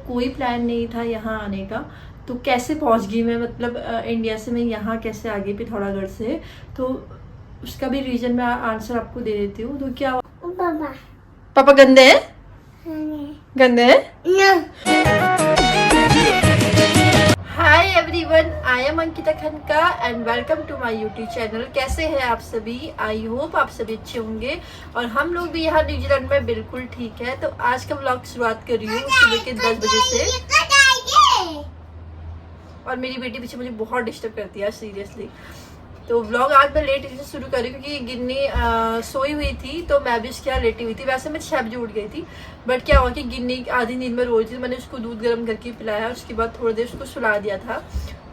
कोई प्लान नहीं था यहाँ आने का। तो कैसे पहुँच गई मैं, मतलब इंडिया से मैं यहाँ कैसे आ गई पिथौरागढ़ से, तो उसका भी रीज़न मैं आंसर आपको दे देती हूँ। तो क्या पापा पापा गंदे हैं, गंदे हैं। Hi everyone, I am Ankita Khanka and welcome to my YouTube channel. कैसे हैं आप सभी? आई होप आप सभी अच्छे होंगे और हम लोग भी यहाँ न्यूजीलैंड में बिल्कुल ठीक है। तो आज का व्लॉग शुरुआत कर रही हूँ सुबह के 10 बजे से और मेरी बेटी पीछे मुझे बहुत डिस्टर्ब करती है सीरियसली। तो व्लॉग आज मैं लेट से शुरू करी क्योंकि गिन्नी सोई हुई थी, तो मैं भी उसके यहाँ लेटी हुई थी। वैसे मैं 6 बजे उठ गई थी, बट क्या हुआ कि गिन्नी आधी नींद में रो रही थी। मैंने उसको दूध गर्म करके पिलाया, उसके बाद थोड़ी देर उसको सुला दिया था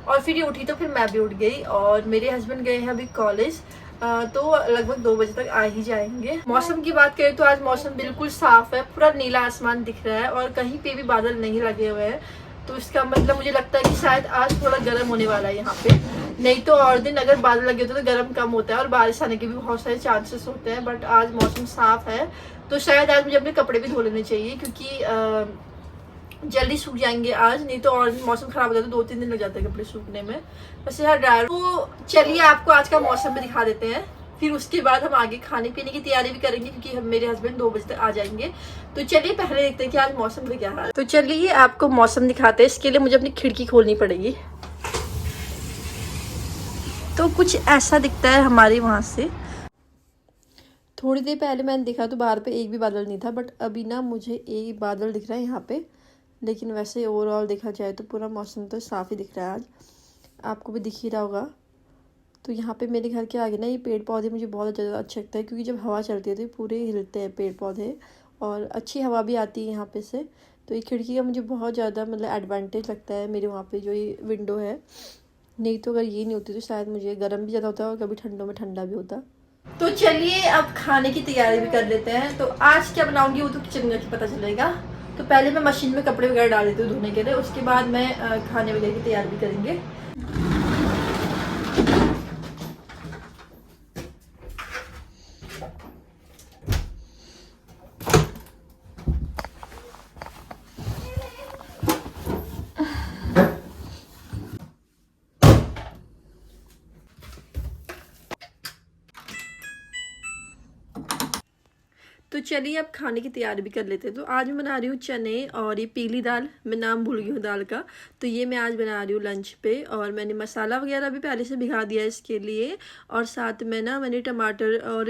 और फिर ये उठी तो फिर मैं भी उठ गई। और मेरे हस्बैंड गए हैं अभी कॉलेज, तो लगभग 2 बजे तक आ ही जाएंगे। मौसम की बात करें तो आज मौसम बिल्कुल साफ है, पूरा नीला आसमान दिख रहा है और कहीं पे भी बादल नहीं लगे हुए हैं। तो इसका मतलब मुझे लगता है कि शायद आज थोड़ा गर्म होने वाला है यहाँ पे। नहीं तो और दिन अगर बादल लगे होते तो गर्म कम होता है और बारिश आने के भी बहुत सारे चांसेस होते हैं। बट आज मौसम साफ है तो शायद आज मुझे अपने कपड़े भी धो लेने चाहिए क्योंकि जल्दी सूख जाएंगे आज। नहीं तो और मौसम खराब हो जाता है तो 2-3 दिन लग जाते हैं कपड़े सूखने में। वैसे यार ड्रायर। तो चलिए आपको आज का मौसम भी दिखा देते हैं, फिर उसके बाद हम आगे खाने पीने की तैयारी भी करेंगे क्योंकि हम मेरे हस्बैंड 2 बजे तक आ जाएंगे। तो चलिए पहले देखते हैं कि आज मौसम का क्या हाल है। तो चलिए आपको मौसम दिखाते हैं। इसके लिए मुझे अपनी खिड़की खोलनी पड़ेगी। तो कुछ ऐसा दिखता है हमारे वहाँ से। थोड़ी देर पहले मैंने देखा तो बाहर पे एक भी बादल नहीं था, बट अभी ना मुझे एक बादल दिख रहा है यहाँ पे। लेकिन वैसे ओवरऑल देखा जाए तो पूरा मौसम तो साफ ही दिख रहा है आज, आपको भी दिख ही रहा होगा। तो यहाँ पे मेरे घर के आगे ना ये पेड़ पौधे मुझे बहुत ज़्यादा अच्छा लगता है क्योंकि जब हवा चलती है तो पूरे हिलते हैं पेड़ पौधे और अच्छी हवा भी आती है यहाँ पे से। तो ये खिड़की का मुझे बहुत ज़्यादा मतलब एडवांटेज लगता है मेरे वहाँ पे जो ये विंडो है। नहीं तो अगर ये नहीं होती तो शायद मुझे गर्म भी ज़्यादा होता और कभी ठंडों में ठंडा भी होता। तो चलिए अब खाने की तैयारी भी कर लेते हैं। तो आज क्या बनाऊँगी वो तो किचन में पता चलेगा। तो पहले मैं मशीन में कपड़े वगैरह डाल देती हूँ धोने के लिए, उसके बाद मैं खाने वगैरह की तैयारी भी करेंगे। तो चलिए अब खाने की तैयारी भी कर लेते हैं। तो आज मैं बना रही हूँ चने और ये पीली दाल, मैं नाम भूल गई हूँ दाल का। तो ये मैं आज बना रही हूँ लंच पे और मैंने मसाला वगैरह भी पहले से भिगा दिया है इसके लिए। और साथ में ना मैंने टमाटर और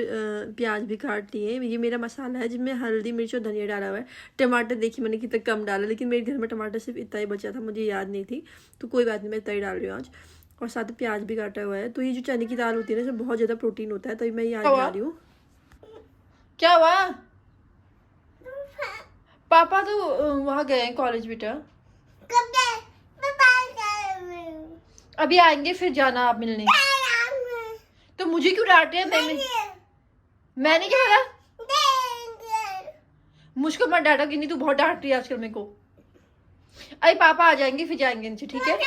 प्याज भी काट लिए। ये मेरा मसाला है जिसमें हल्दी मिर्च और धनिया डाला हुआ है। टमाटर देखिए मैंने कितना कम डाला, लेकिन मेरे घर में टमाटर सिर्फ इतना ही बचा था, मुझे याद नहीं थी। तो कोई बात नहीं, मैं इतना ही डाल रही हूँ आज। और साथ में प्याज भी काटा हुआ है। तो ये जो चने की दाल होती है ना इसमें बहुत ज़्यादा प्रोटीन होता है, तभी मैं ये आज बना रही हूँ। क्या हुआ? पापा तो वहाँ गए हैं कॉलेज बेटा। अभी आएंगे फिर जाना आप मिलने। तो मुझे क्यों डांट रहे हैं? मैंने क्या करा? मुझको मत डांटा गिन्नी, तू बहुत डांट रही है आजकल मेरे को। अरे पापा आ जाएंगे फिर जाएंगे इनसे, ठीक है?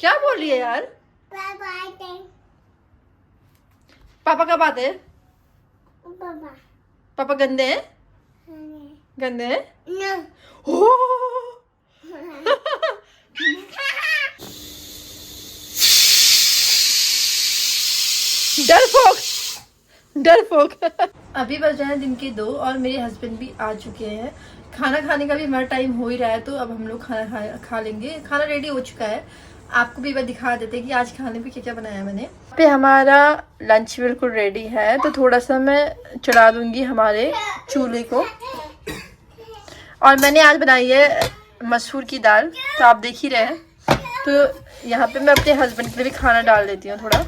क्या बोल रही है यार? पापा कब आते हैं? पापा गंदे हैं? गंदे हैं? हो डरपोक डरपोक। अभी बज रहे हैं दिन के 2 और मेरे हस्बैंड भी आ चुके हैं। खाना खाने का भी हमारा टाइम हो ही रहा है, तो अब हम लोग खाना खा लेंगे। खाना रेडी हो चुका है, आपको भी बार दिखा देते हैं कि आज खाने पे क्या क्या बनाया मैंने। पे हमारा लंच बिल्कुल रेडी है, तो थोड़ा सा मैं चढ़ा दूंगी हमारे चूल्हे को। और मैंने आज बनाई है मसूर की दाल, तो आप देख ही रहे हैं। तो यहाँ पे मैं अपने हस्बैंड के लिए भी खाना डाल देती हूँ थोड़ा।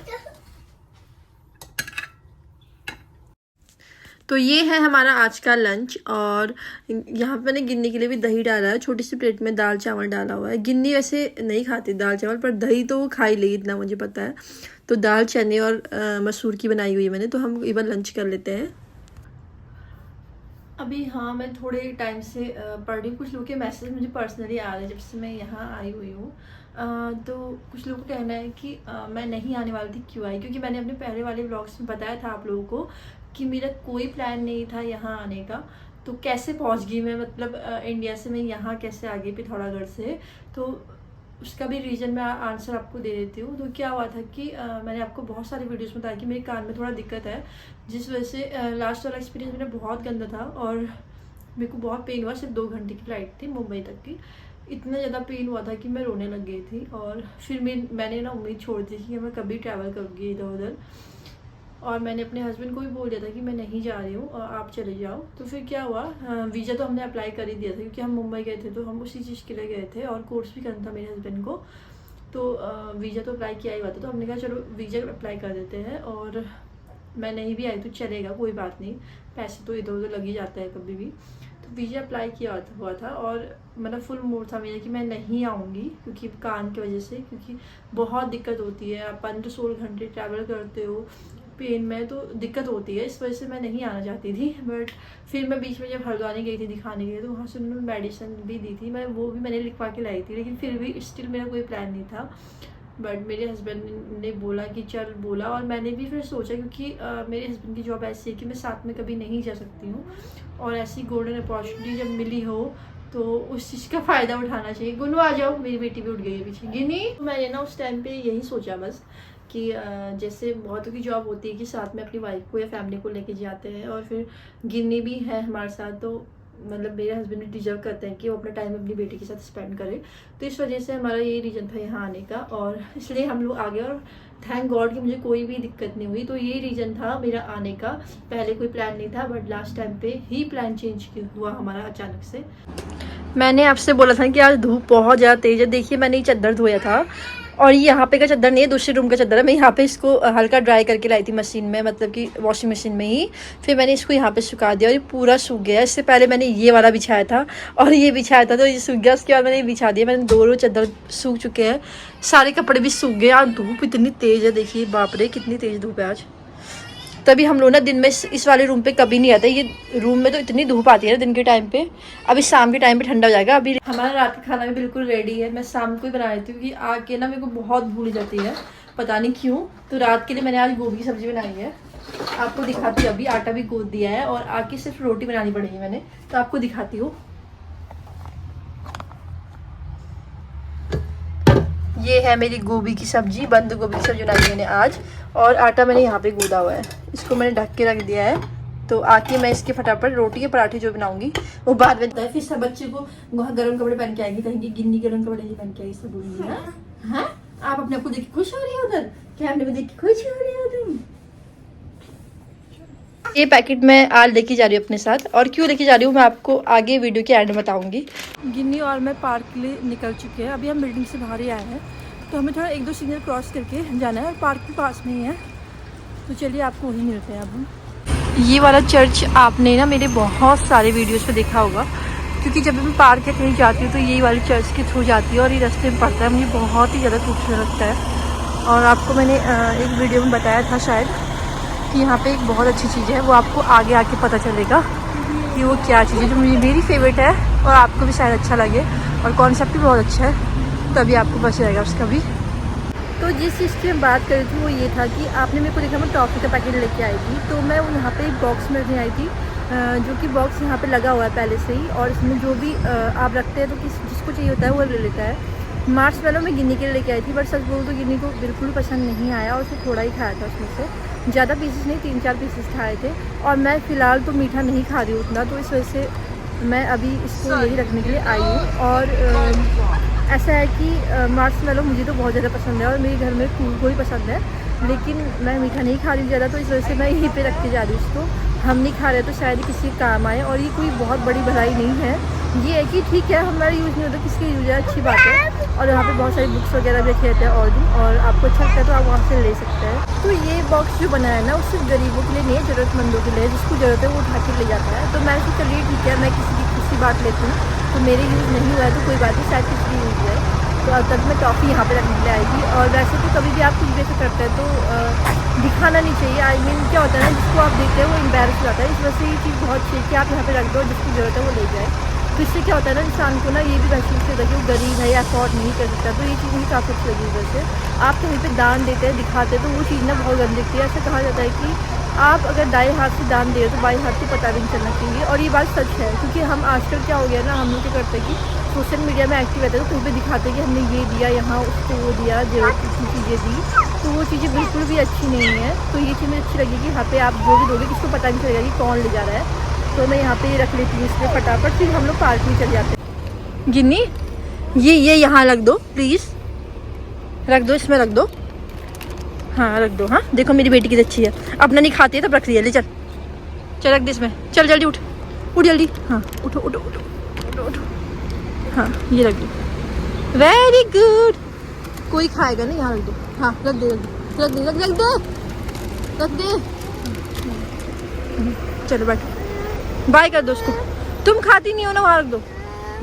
तो ये है हमारा आज का लंच। और यहाँ पे मैंने गिन्नी के लिए भी दही डाला है, छोटी सी प्लेट में दाल चावल डाला हुआ है। गिन्नी वैसे नहीं खाती दाल चावल, पर दही तो वो खा ही लेगी, इतना मुझे पता है। तो दाल चने और मसूर की बनाई हुई है मैंने। तो हम एक बार लंच कर लेते हैं अभी। हाँ, मैं थोड़े टाइम से पढ़ रही हूँ। कुछ लोगों के मैसेज मुझे पर्सनली आ रहे हैं जब से मैं यहाँ आई हुई हूँ। तो कुछ लोगों का कहना है कि मैं नहीं आने वाली थी, क्यों आई? क्योंकि मैंने अपने पहले वाले ब्लॉग्स में बताया था आप लोगों को कि मेरा कोई प्लान नहीं था यहाँ आने का। तो कैसे पहुंच गई मैं, मतलब इंडिया से मैं यहाँ कैसे आ गई पिथौरागढ़ से, तो उसका भी रीज़न मैं आंसर आपको दे देती हूँ। तो क्या हुआ था कि मैंने आपको बहुत सारी वीडियोस में बताया कि मेरे कान में थोड़ा दिक्कत है, जिस वजह से लास्ट वाला एक्सपीरियंस मेरा बहुत गंदा था और मेरे को बहुत पेन हुआ। सिर्फ 2 घंटे की फ़्लाइट थी मुंबई तक की, इतना ज़्यादा पेन हुआ था कि मैं रोने लग गई थी। और फिर मैंने ना उम्मीद छोड़ दी कि मैं कभी ट्रैवल करूँगी इधर उधर, और मैंने अपने हस्बैंड को भी बोल दिया था कि मैं नहीं जा रही हूँ और आप चले जाओ। तो फिर क्या हुआ, वीज़ा तो हमने अप्लाई कर ही दिया था क्योंकि हम मुंबई गए थे, तो हम उसी चीज़ के लिए गए थे और कोर्स भी करना था मेरे हस्बैंड को। तो वीज़ा तो अप्लाई किया ही हुआ था, तो हमने कहा चलो वीज़ा अप्लाई कर देते हैं, और मैं नहीं भी आई तो चलेगा, कोई बात नहीं, पैसे तो इधर उधर लग ही जाता है कभी भी। तो वीज़ा अप्लाई किया हुआ था और मतलब फुल मूड था मेरा कि मैं नहीं आऊँगी क्योंकि कान की वजह से, क्योंकि बहुत दिक्कत होती है। आप 15-16 घंटे ट्रैवल करते हो पेन में, तो दिक्कत होती है, इस वजह से मैं नहीं आना चाहती थी। बट फिर मैं बीच में जब हल्द्वानी गई थी दिखाने के लिए, तो वहाँ से उन्होंने मेडिसिन भी दी थी, मैं वो भी मैंने लिखवा के लाई थी, लेकिन फिर भी स्टिल मेरा कोई प्लान नहीं था। बट मेरे हस्बैंड ने बोला कि चल बोला, और मैंने भी फिर सोचा क्योंकि मेरे हस्बैंड की जॉब ऐसी है कि मैं साथ में कभी नहीं जा सकती हूँ, और ऐसी गोल्डन अपॉर्चुनिटी जब मिली हो तो उस चीज़ का फ़ायदा उठाना चाहिए। गुनू आ जाओ, मेरी बेटी भी उठ गई है पीछे। गिनी, मैंने ना उस टाइम पे यही सोचा बस कि जैसे बहुतों की जॉब होती है कि साथ में अपनी वाइफ को या फैमिली को लेके जाते हैं, और फिर गिनी भी है हमारे साथ, तो मतलब मेरे हस्बैंड भी डिजर्व करते हैं कि वो अपना टाइम अपनी बेटी के साथ स्पेंड करे। तो इस वजह से हमारा यही रीज़न था यहाँ आने का, और इसलिए हम लोग आ गए, और थैंक गॉड कि मुझे कोई भी दिक्कत नहीं हुई। तो यही रीज़न था मेरा आने का, पहले कोई प्लान नहीं था, बट लास्ट टाइम पे ही प्लान चेंज हुआ हमारा अचानक से। मैंने आपसे बोला था कि आज धूप बहुत ज़्यादा तेज़ है, देखिए मैंने ये चादर धोया था, और ये यहाँ पे का चादर नहीं है, दूसरे रूम का चादर है। मैं यहाँ पे इसको हल्का ड्राई करके लाई थी मशीन में, मतलब कि वॉशिंग मशीन में ही, फिर मैंने इसको यहाँ पे सुखा दिया और ये पूरा सूख गया। इससे पहले मैंने ये वाला बिछाया था और ये बिछाया था, तो ये सूख गया। उसके बाद मैंने ये बिछा दिया, मैंने दोनों चादर सूख चुके हैं, सारे कपड़े भी सूख गए। यार धूप इतनी तेज़ है, देखिए बाप रे कितनी तेज़ धूप है आज। तभी हम लोग ना दिन में इस वाले रूम पे कभी नहीं आते, ये रूम में तो इतनी धूप आती है ना दिन के टाइम पे। अभी शाम के टाइम पे ठंडा हो जाएगा। अभी हमारा रात का खाना भी बिल्कुल रेडी है, मैं शाम को ही बना लेती हूँ क्योंकि आके ना मेरे को बहुत भूल जाती है, पता नहीं क्यों। तो रात के लिए मैंने आज गोभी की सब्जी बनाई है, आपको दिखाती हूँ। अभी आटा भी गूंथ दिया है और आके सिर्फ रोटी बनानी पड़ेगी मैंने, तो आपको दिखाती हूँ। ये है मेरी गोभी की सब्जी, बंद गोभी की सब्जी बनाई मैंने आज, और आटा मैंने यहाँ पे गूंदा हुआ है, इसको मैंने ढक के रख दिया है। तो आके मैं इसके फटाफट रोटी के पराठे जो बनाऊंगी वो बाद में। फिर सब बच्चे को वहाँ गर्म कपड़े पहन के आएगी, कहेंगे गिन्नी गर्म कपड़े नहीं पहन के आई, सब बोलेंगे हाँ। आप अपने आप को देख के खुश हो रही हो, उधर कैमरे में देख के खुश हो रही हो तुम। ये पैकेट मैं आज लेके जा रही हूँ अपने साथ, और क्यों लेके जा रही हूँ मैं आपको आगे वीडियो के एंड में बताऊंगी। गिन्नी और मैं पार्क के लिए निकल चुके हैं, अभी हम बिल्डिंग से बाहर ही आए हैं, तो हमें थोड़ा 1-2 सिग्नल क्रॉस करके जाना है, और पार्क भी पास में ही है, तो चलिए आपको वहीं मिलते हैं अब हम। ये वाला चर्च आपने ना मेरे बहुत सारे वीडियोस पे देखा होगा, क्योंकि जब मैं पार्क या कहीं जाती हूँ तो यही वाली चर्च के थ्रू जाती है, और ये रास्ते में पड़ता है, मुझे बहुत ही ज़्यादा खूबसूरत लगता है। और आपको मैंने एक वीडियो में बताया था शायद कि यहाँ पे एक बहुत अच्छी चीज़ है, वो आपको आगे आके पता चलेगा कि वो क्या चीज़ है, जो मुझे मेरी फेवरेट है और आपको भी शायद अच्छा लगे, और कॉन्सेप्ट भी बहुत अच्छा है, तभी आपको पता चलेगा उसका भी। तो जिस चीज़ की मैं बात कर रही थी वो ये था कि आपने मेरे को देखा मैं टॉफ़ी का पैकेट लेके आई थी, तो मैं यहाँ पे एक बॉक्स में रखने आई थी, जो कि बॉक्स यहाँ पे लगा हुआ है पहले से ही, और इसमें जो भी आप रखते हैं तो जिसको चाहिए होता है वो ले लेता है। मार्शमेलो में गिन्नी के लिए लेके आई थी, बट सच बोलूँ तो गिन्नी को बिल्कुल पसंद नहीं आया, और उसने थोड़ा ही खाया था उसमें से, ज़्यादा पीसेस नहीं, 3-4 पीसेस खाए थे। और मैं फ़िलहाल तो मीठा नहीं खा रही हूँ उतना, तो इस वजह से मैं अभी इसको यही रखने के लिए आई हूँ। और ऐसा है कि मार्शमेलो मुझे तो बहुत ज़्यादा पसंद है, और मेरे घर में फूल को ही पसंद है, लेकिन मैं मीठा नहीं खा रही ज़्यादा, तो इस वजह से मैं यहीं पे रख के जा रही हूँ इसको। हम नहीं खा रहे तो शायद ही किसी काम आए, और ये कोई बहुत बड़ी भलाई नहीं है, ये है कि ठीक है हमारा यूज़ नहीं होता, किसके यूज़ है, अच्छी बात है। और यहाँ पे बहुत सारी बुक्स वगैरह भी रखे रहते हैं और दिन, और आपको अच्छा लगता है तो आप वहाँ से ले सकते हैं। तो ये बॉक्स जो बनाया है ना, वो सिर्फ गरीबों के लिए नहीं है, ज़रूरतमंदों के लिए, जिसको ज़रूरत है वो उठा के ले जाता है। तो मैं सोचा चलिए ठीक है, मैं किसी बात लेती हूँ, तो मेरे यूज़ नहीं हुआ है तो कोई बात नहीं, शायद किसी की यूज़ है। तो अब तक मैं टॉफ़ी यहाँ पे रखने के लिए आई थी। और वैसे तो कभी भी आप कुछ भी ऐसे करते हैं तो दिखाना नहीं चाहिए, आई मीन क्या होता है ना, जिसको आप देखते हैं वो एम्बैरस हो जाता है, इस वजह से ये चीज़ बहुत अच्छी है कि आप यहाँ पे रख दो, जिसकी ज़रूरत है वो ले जाए। तो इससे क्या होता है ना, इंसान को ना ये भी महसूस होता है कि वो गरीब है या अफोर्ड नहीं कर सकता, तो ये चीज़ मुझे काफ़ी अच्छी लगी। वजह से आप कहीं पे दान देते हैं, दिखाते हैं, तो वो चीज़ ना बहुत गंदी दिखती है। ऐसा कहा जाता है कि आप अगर दाएं हाथ से दान दे रहे हो तो बाएं हाथ को पता भी नहीं चलना चाहिए। और ये बात सच है, क्योंकि हम आजकल क्या हो गया ना, हम लोग क्या करते हैं कि सोशल मीडिया में एक्टिव रहते हैं तो कहीं पे दिखाते हैं कि हमने ये दिया, यहाँ उसको वो दिया, जरूरत की चीज़ें दी, तो वो चीज़ें बिल्कुल भी अच्छी नहीं है। तो ये चीज़ मुझे अच्छी लगी कि यहाँ पे आप जो भी दोगे किसको पता नहीं चलेगा कि कौन ले जा रहा है। तो मैं यहाँ पे ये रख लेती हूँ इसमें फटाफट, फिर हम लोग पार्क में चले जाते हैं। गिन्नी ये यहाँ रख दो प्लीज़, रख दो, इसमें रख दो, हाँ रख दो। हाँ देखो मेरी बेटी कितनी अच्छी है, अपना नहीं खाती है तब रख रही है। ले चल चल रख दे इसमें, चल जल्दी उठ उठ जल्दी, हाँ उठो उठो उठो उठो उठो, हाँ ये रख दो, वेरी गुड। कोई खाएगा नहीं, यहाँ रख दो, हाँ रख दे रख दे रख दे रख दे रख दे। चलो बैठ, बाय कर दो उसको, तुम खाती नहीं हो ना, वहाँ रख दो,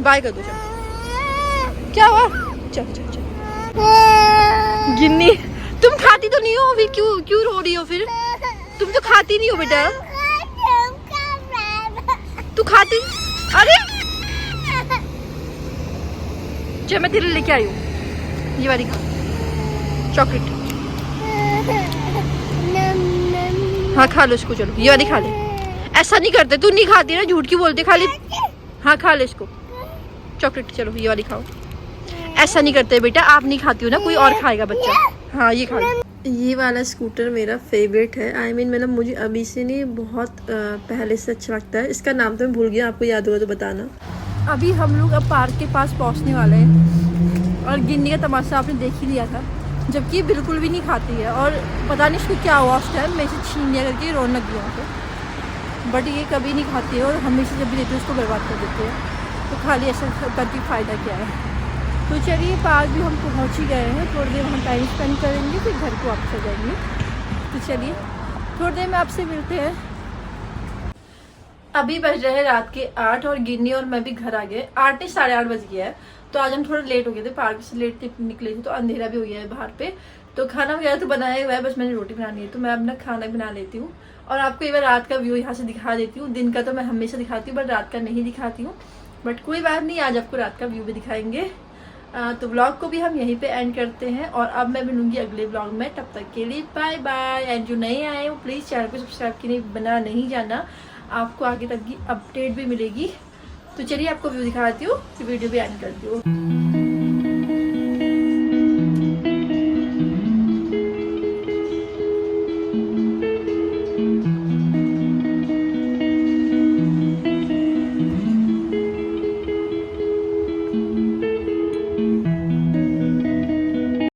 बाय कर दो। चलो क्या हुआ, चल चल चल। गिन्नी तुम खाती तो नहीं हो अभी, क्यों क्यों रो रही हो फिर, तुम तो खाती नहीं हो बेटा, तू खाती, अरे चल मैं तेरे लिए लेके आई हूँ, ये वाली खा चॉकलेट, हाँ खा लो इसको, चलो ये वाली खा ले। ऐसा नहीं करते, तू नहीं खाती ना, झूठ क्यों बोलते, खा ले, हाँ खा ले इसको चॉकलेट, चलो ये वाली खाओ। ऐसा नहीं करते बेटा, आप नहीं खाती हो ना, कोई और खाएगा बच्चा, हाँ ये खा लो। ये वाला स्कूटर मेरा फेवरेट है, आई मीन मतलब मुझे अभी से नहीं, बहुत पहले से अच्छा लगता है। इसका नाम तो मैं भूल गया, आपको याद होगा तो बताना। अभी हम लोग अब पार्क के पास पहुंचने वाले हैं, और गिन्नी का तमाशा आपने देख ही लिया था, जबकि बिल्कुल भी नहीं खाती है, और पता नहीं इसको क्या हुआ उस टाइम, मैं इसे छीन लिया करके रोने लग गया तो, बट ये कभी नहीं खाती है, और हमेशा जब भी देती है उसको बर्बाद कर देती है, तो खाली ऐसा करके फ़ायदा क्या है। तो चलिए पार्क भी हम पहुंच ही गए हैं, थोड़ी देर वहाँ टाइम स्पेंड करेंगे, फिर घर को वापस आ जाएंगे। तो चलिए थोड़ी देर में आपसे मिलते हैं। अभी बज रहे हैं रात के 8 और गिन्नी और मैं भी घर आ गए, 8 नहीं 8:30 बज गया है। तो आज हम थोड़ा लेट हो गए थे, पार्क से लेट निकले थे, तो अंधेरा भी हो गया है बाहर पे। तो खाना वगैरह तो बनाया हुआ है, बस मैंने रोटी बनानी है, तो मैं अपना खाना बना लेती हूँ और आपको एक बार रात का व्यू यहाँ से दिखा देती हूँ। दिन का तो मैं हमेशा दिखाती हूँ, बट रात का नहीं दिखाती हूँ, बट कोई बात नहीं, आज आपको रात का व्यू भी दिखाएंगे। तो ब्लॉग को भी हम यहीं पे एंड करते हैं, और अब मैं मिलूंगी अगले ब्लॉग में, तब तक के लिए बाय बाय। एंड जो नए आए हो प्लीज़ चैनल को सब्सक्राइब के बना नहीं जाना, आपको आगे तक की अपडेट भी मिलेगी। तो चलिए आपको व्यू दिखाती हूँ, वीडियो भी एंड करती हूँ।